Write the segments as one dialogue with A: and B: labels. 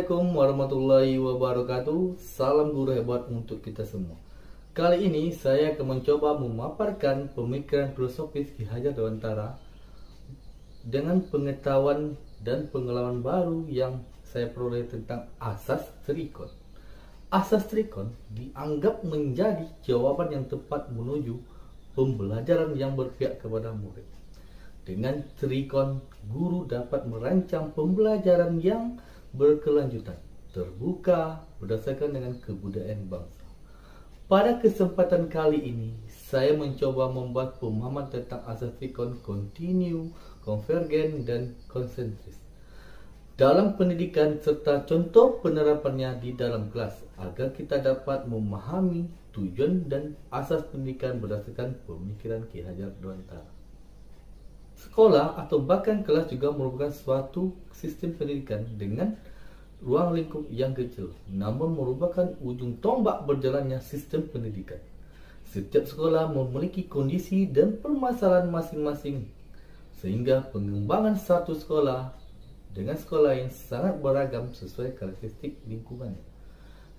A: Assalamualaikum warahmatullahi wabarakatuh. Salam guru hebat untuk kita semua. Kali ini saya akan mencoba memaparkan pemikiran filosofis Ki Hajar Dewantara dengan pengetahuan dan pengalaman baru yang saya peroleh tentang asas trikon. Asas trikon dianggap menjadi jawaban yang tepat menuju pembelajaran yang berpihak kepada murid. Dengan trikon, guru dapat merancang pembelajaran yang berkelanjutan, terbuka, berdasarkan dengan kebudayaan bangsa. Pada kesempatan kali ini, saya mencoba membahas pemahaman tentang asas trikon kontinu, konvergen, dan konsentris dalam pendidikan serta contoh penerapannya di dalam kelas agar kita dapat memahami tujuan dan asas pendidikan berdasarkan pemikiran Ki Hajar Dewantara. Sekolah atau bahkan kelas juga merupakan suatu sistem pendidikan dengan ruang lingkup yang kecil, namun merupakan ujung tombak berjalannya sistem pendidikan. Setiap sekolah memiliki kondisi dan permasalahan masing-masing, sehingga pengembangan satu sekolah dengan sekolah yang sangat beragam sesuai karakteristik lingkungannya.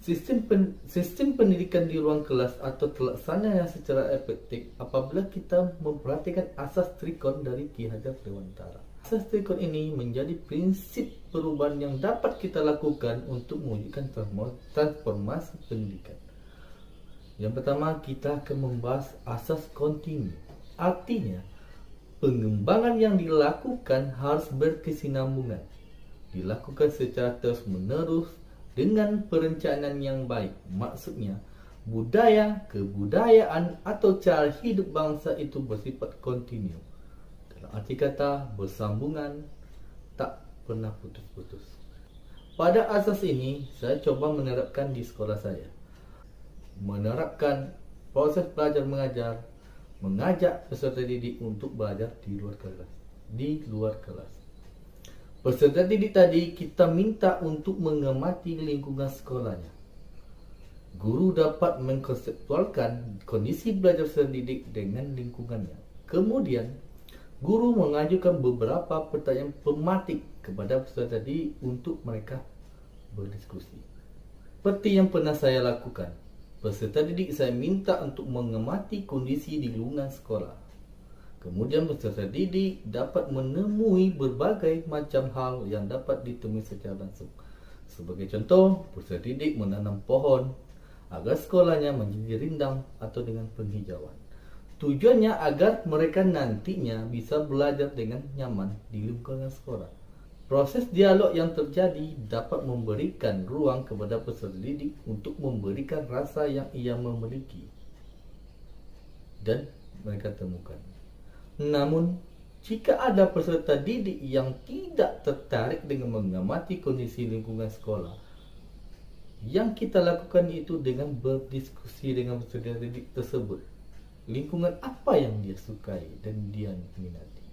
A: Sistem pendidikan di ruang kelas atau terlaksana secara efektif apabila kita memperhatikan asas trikon dari Ki Hajar Dewantara. Asas trikon ini menjadi prinsip perubahan yang dapat kita lakukan untuk mewujudkan transformasi pendidikan. Yang pertama, kita akan membahas asas kontinu. Artinya, pengembangan yang dilakukan harus berkesinambungan, dilakukan secara terus-menerus dengan perencanaan yang baik. Maksudnya, budaya, kebudayaan atau cara hidup bangsa itu bersifat kontinu. Dalam arti kata, bersambungan, tak pernah putus-putus. Pada asas ini, saya coba menerapkan di sekolah saya. Menerapkan proses belajar mengajar, mengajak peserta didik untuk belajar di luar kelas. Peserta didik tadi kita minta untuk mengamati lingkungan sekolahnya. Guru dapat mengkonseptualkan kondisi belajar peserta didik dengan lingkungannya. Kemudian, guru mengajukan beberapa pertanyaan pematik kepada peserta didik untuk mereka berdiskusi. Seperti yang pernah saya lakukan, peserta didik saya minta untuk mengamati kondisi di lingkungan sekolah. Kemudian peserta didik dapat menemui berbagai macam hal yang dapat ditemui secara langsung. Sebagai contoh, peserta didik menanam pohon agar sekolahnya menjadi rindang atau dengan penghijauan. Tujuannya agar mereka nantinya bisa belajar dengan nyaman di lingkungan sekolah. Proses dialog yang terjadi dapat memberikan ruang kepada peserta didik untuk memberikan rasa yang ia memiliki dan mereka temukan. Namun, jika ada peserta didik yang tidak tertarik dengan mengamati kondisi lingkungan sekolah, yang kita lakukan itu dengan berdiskusi dengan peserta didik tersebut. Lingkungan apa yang dia sukai dan dia minati.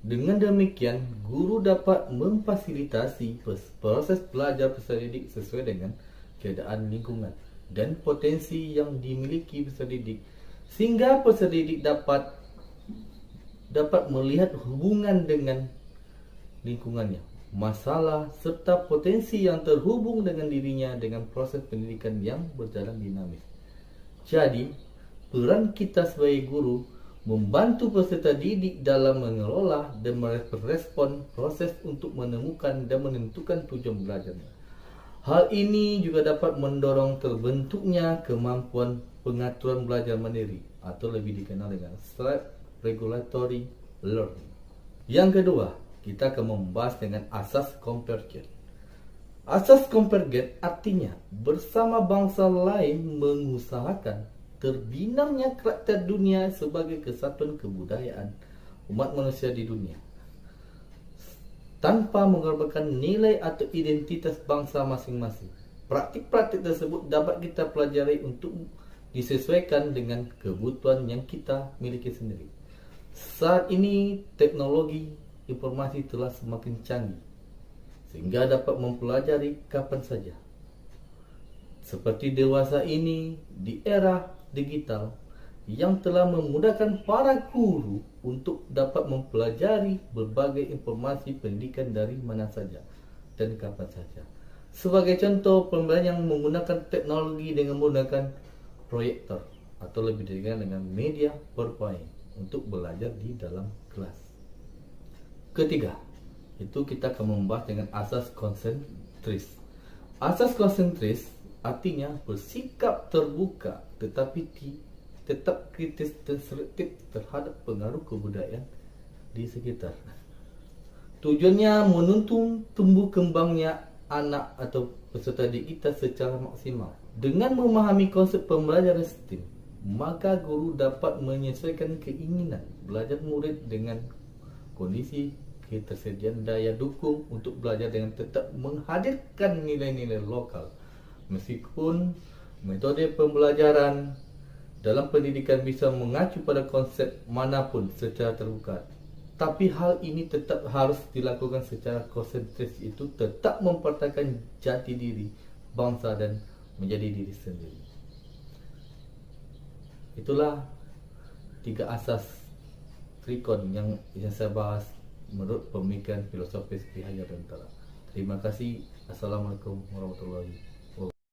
A: Dengan demikian, guru dapat memfasilitasi proses belajar peserta didik sesuai dengan keadaan lingkungan dan potensi yang dimiliki peserta didik, sehingga peserta didik dapat melihat hubungan dengan lingkungannya, masalah serta potensi yang terhubung dengan dirinya dengan proses pendidikan yang berjalan dinamis. Jadi, peran kita sebagai guru membantu peserta didik dalam mengelola dan merespon proses untuk menemukan dan menentukan tujuan belajarnya. Hal ini juga dapat mendorong terbentuknya kemampuan pengaturan belajar mandiri atau lebih dikenal dengan self-regulatory learning. Yang kedua, kita akan membahas dengan asas konvergen. Asas konvergen artinya bersama bangsa lain mengusahakan terbinanya karakter dunia sebagai kesatuan kebudayaan umat manusia di dunia, tanpa mengorbankan nilai atau identitas bangsa masing-masing. Praktik-praktik tersebut dapat kita pelajari untuk disesuaikan dengan kebutuhan yang kita miliki sendiri. Saat ini teknologi informasi telah semakin canggih sehingga dapat mempelajari kapan saja. Seperti dewasa ini di era digital yang telah memudahkan para guru untuk dapat mempelajari berbagai informasi pendidikan dari mana saja dan kapan saja. Sebagai contoh, pembelajaran yang menggunakan teknologi dengan menggunakan proyektor atau lebih dikenal dengan media PowerPoint untuk belajar di dalam kelas. Ketiga, itu kita akan membahas dengan asas konsentris. Asas konsentris artinya bersikap terbuka tetapi tetap kritis dan selektif terhadap pengaruh kebudayaan di sekitar. Tujuannya menuntun tumbuh kembangnya anak atau peserta didik kita secara maksimal. Dengan memahami konsep pembelajaran STEAM, maka guru dapat menyesuaikan keinginan belajar murid dengan kondisi ketersediaan daya dukung untuk belajar dengan tetap menghadirkan nilai-nilai lokal. Meskipun metode pembelajaran dalam pendidikan bisa mengacu pada konsep manapun secara terbuka, tapi hal ini tetap harus dilakukan secara konsentris, itu tetap mempertahankan jati diri bangsa dan menjadi diri sendiri. Itulah 3 asas trikon yang saya bahas menurut pemikiran filosofis Ki Hajar Dewantara. Terima kasih. Assalamualaikum warahmatullahi wabarakatuh.